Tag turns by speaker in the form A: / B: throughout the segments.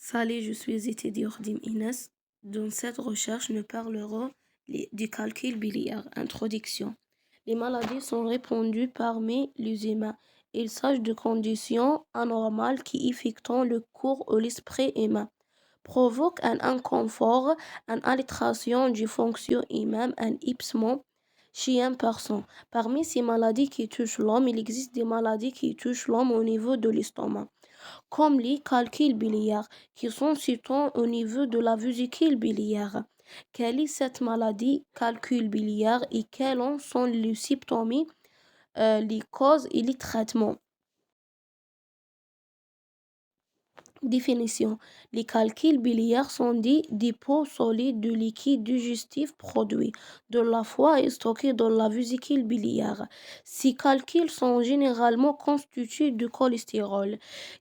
A: Salut, je suis étudiante Inès. Dans cette recherche, nous parlerons du calcul biliaire. Introduction. Les maladies sont répandues parmi les humains. Il s'agit de conditions anormales qui affectent le corps ou l'esprit humain, provoquent un inconfort, une altération du fonction et même un épuisement chez une personne. Parmi ces maladies qui touchent l'homme, il existe des maladies qui touchent l'homme au niveau de l'estomac, comme les calculs biliaires, qui sont situés au niveau de la vésicule biliaire. Quelle est cette maladie, calcul biliaire, et quels en sont les symptômes, les causes et les traitements? Définition. Les calculs biliaires sont des dépôts solides de liquide digestif produits de la foie et stockés dans la vésicule biliaire. Ces calculs sont généralement constitués de cholestérol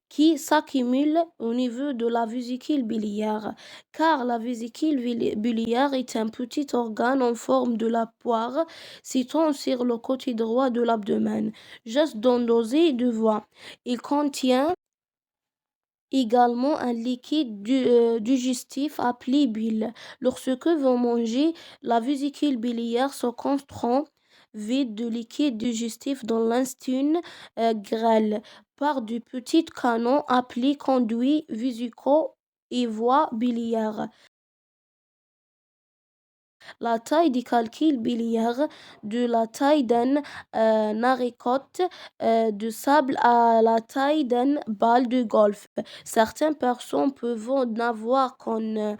A: qui s'accumule au niveau de la vésicule biliaire, car la vésicule biliaire est un petit organe en forme de la poire situé sur le côté droit de l'abdomen, juste dans l'osée de voie. Il contient également un liquide digestif appelé bile. Lorsque vous mangez, la vésicule biliaire se construit vide de liquide digestif dans l'intestin grêle par de petits canaux appelés conduits vésicaux et voies biliaires. La taille des calculs biliaires de la taille d'un haricote de sable à la taille d'une balle de golf. Certaines personnes peuvent en avoir qu'un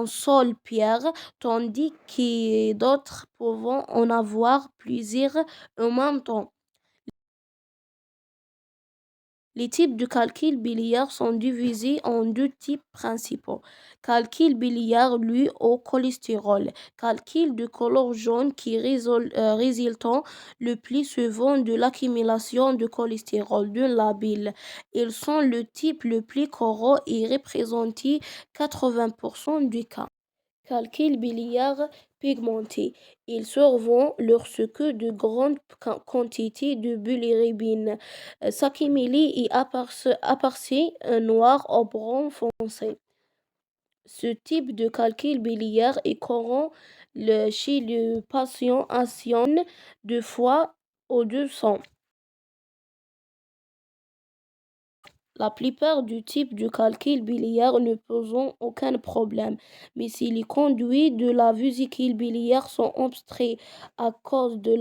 A: seul pierre, tandis que d'autres peuvent en avoir plusieurs en même temps. Les types de calcul biliaire sont divisés en deux types principaux. Calcul biliaire dû au cholestérol. Calcul de couleur jaune qui résultant le plus souvent de l'accumulation de cholestérol dans la bile. Ils sont le type le plus courant et représentent 80% du cas. Calcul biliaire pigmenté. Il survient lorsque de grandes quantités de bilirubine s'accumulent et apparaissent noir ou brun foncé. Ce type de calcul biliaire est courant chez les patients atteints de foie ou de sang. La plupart du type de calcul biliaire ne posent aucun problème, mais si les conduits de la vésicule biliaire sont obstrués à cause de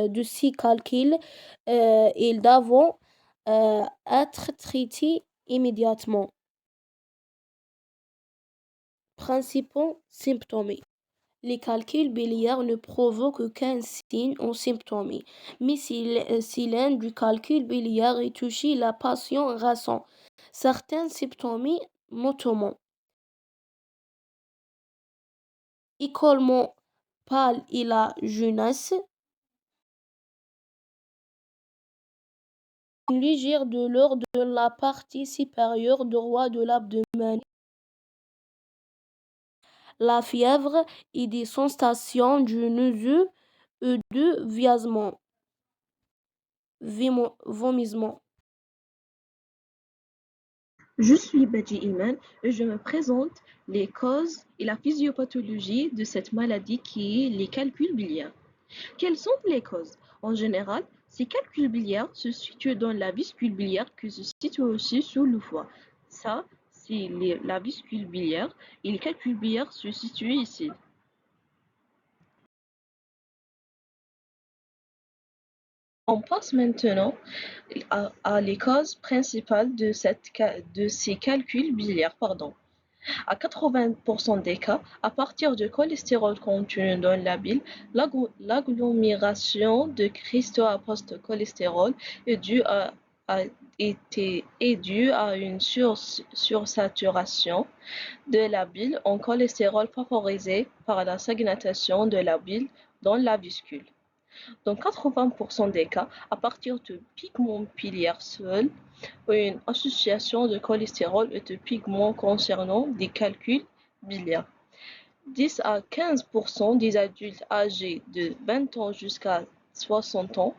A: de ces calculs, ils doivent être traités immédiatement. Principaux symptômes. Les calculs biliaires ne provoquent aucun signe ou symptôme, mais si l'un du calcul biliaire est touché, la patient ressent certains symptômes, notamment écoulement pâle et la jeunesse, une légère douleur de la partie supérieure droite de l'abdomen, la fièvre et des sensations de nausée et de vomissement.
B: Je suis Badji Iman et je me présente les causes et la physiopathologie de cette maladie qui est les calculs biliaires. Quelles sont les causes? En général, ces calculs biliaires se situent dans la vésicule biliaire qui se situe aussi sous le foie. Ça, c'est la vésicule biliaire et les calculs biliaires se situent ici. On passe maintenant à les causes principales de ces calculs biliaires. À 80% des cas, à partir du cholestérol contenu dans la bile, l'agglomération de cristaux à post-cholestérol est due à une sursaturation de la bile en cholestérol favorisée par la stagnation de la bile dans la vésicule. Dans 80% des cas, à partir de pigments biliaires seuls, ou une association de cholestérol et de pigments concernant des calculs biliaires. 10 à 15% des adultes âgés de 20 ans jusqu'à 60 ans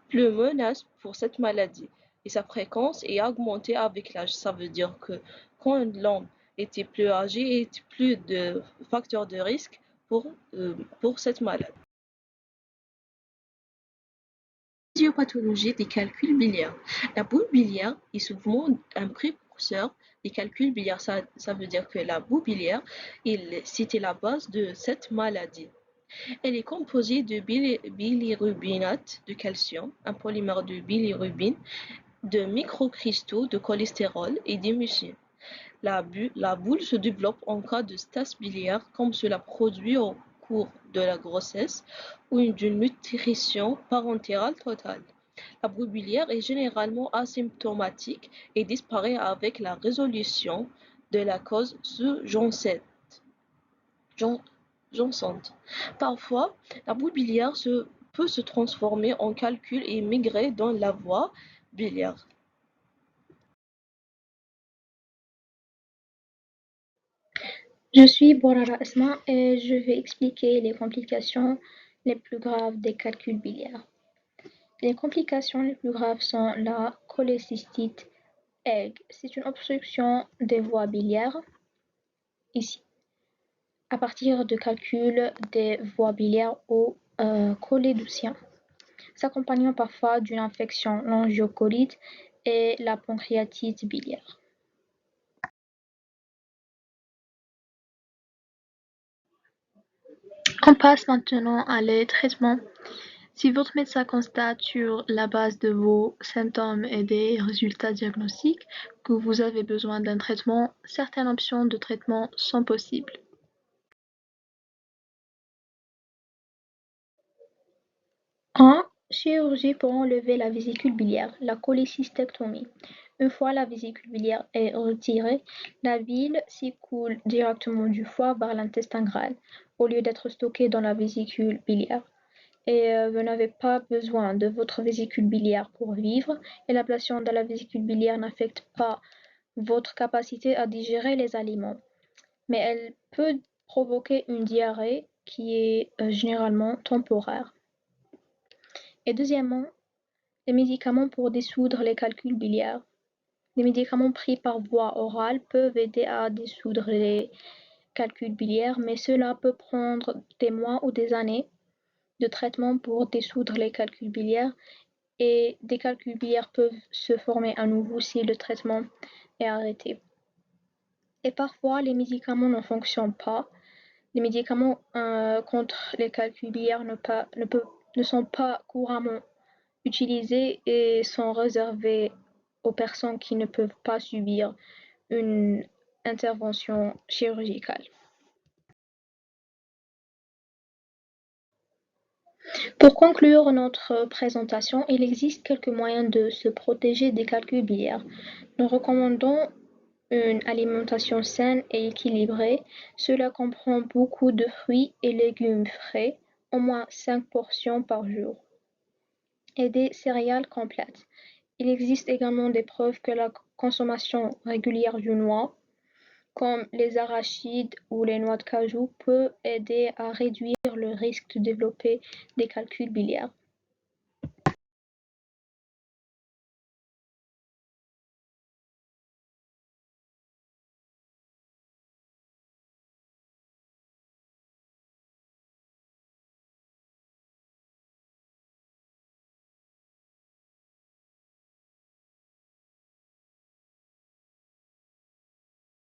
B: plus menacent pour cette maladie et sa fréquence est augmentée avec l'âge. Ça veut dire que quand l'homme était plus âgé, il y a plus de facteurs de risque pour cette maladie. Physiopathologie des calculs biliaires. La boule biliaire est souvent un précurseur des calculs biliaires. Ça veut dire que la boule biliaire, c'était la base de cette maladie. Elle est composée de bilirubinate de calcium, un polymère de bilirubine, de microcristaux de cholestérol et d'émulsions. La boule se développe en cas de stase biliaire, comme cela produit au cours de la grossesse ou d'une nutrition parentale totale. La boule biliaire est généralement asymptomatique et disparaît avec la résolution de la cause sous-jacente. Parfois, la boule biliaire peut se transformer en calcul et migrer dans la voie biliaire.
C: Je suis Borara Asma et je vais expliquer les complications les plus graves des calculs biliaires. Les complications les plus graves sont la cholécystite aiguë. C'est une obstruction des voies biliaires, ici, à partir de calculs des voies biliaires au cholédoutien, s'accompagnant parfois d'une infection, l'angiocolite et la pancréatite biliaire. On passe maintenant à les traitements. Si votre médecin constate sur la base de vos symptômes et des résultats diagnostiques que vous avez besoin d'un traitement, certaines options de traitement sont possibles. 1. Chirurgie pour enlever la vésicule biliaire, la cholécystectomie. Une fois la vésicule biliaire est retirée, la bile s'écoule directement du foie vers l'intestin grêle, au lieu d'être stockée dans la vésicule biliaire. Et vous n'avez pas besoin de votre vésicule biliaire pour vivre, et l'ablation de la vésicule biliaire n'affecte pas votre capacité à digérer les aliments. Mais elle peut provoquer une diarrhée qui est généralement temporaire. Et deuxièmement, les médicaments pour dissoudre les calculs biliaires. Les médicaments pris par voie orale peuvent aider à dissoudre les calculs biliaires, mais cela peut prendre des mois ou des années de traitement pour dissoudre les calculs biliaires, et des calculs biliaires peuvent se former à nouveau si le traitement est arrêté. Et parfois, les médicaments ne fonctionnent pas. Les médicaments contre les calculs biliaires ne sont pas couramment utilisés et sont réservés aux personnes qui ne peuvent pas subir une intervention chirurgicale. Pour conclure notre présentation, il existe quelques moyens de se protéger des calculs biliaires. Nous recommandons une alimentation saine et équilibrée. Cela comprend beaucoup de fruits et légumes frais, au moins 5 portions par jour, et des céréales complètes. Il existe également des preuves que la consommation régulière de noix, comme les arachides ou les noix de cajou, peut aider à réduire le risque de développer des calculs biliaires.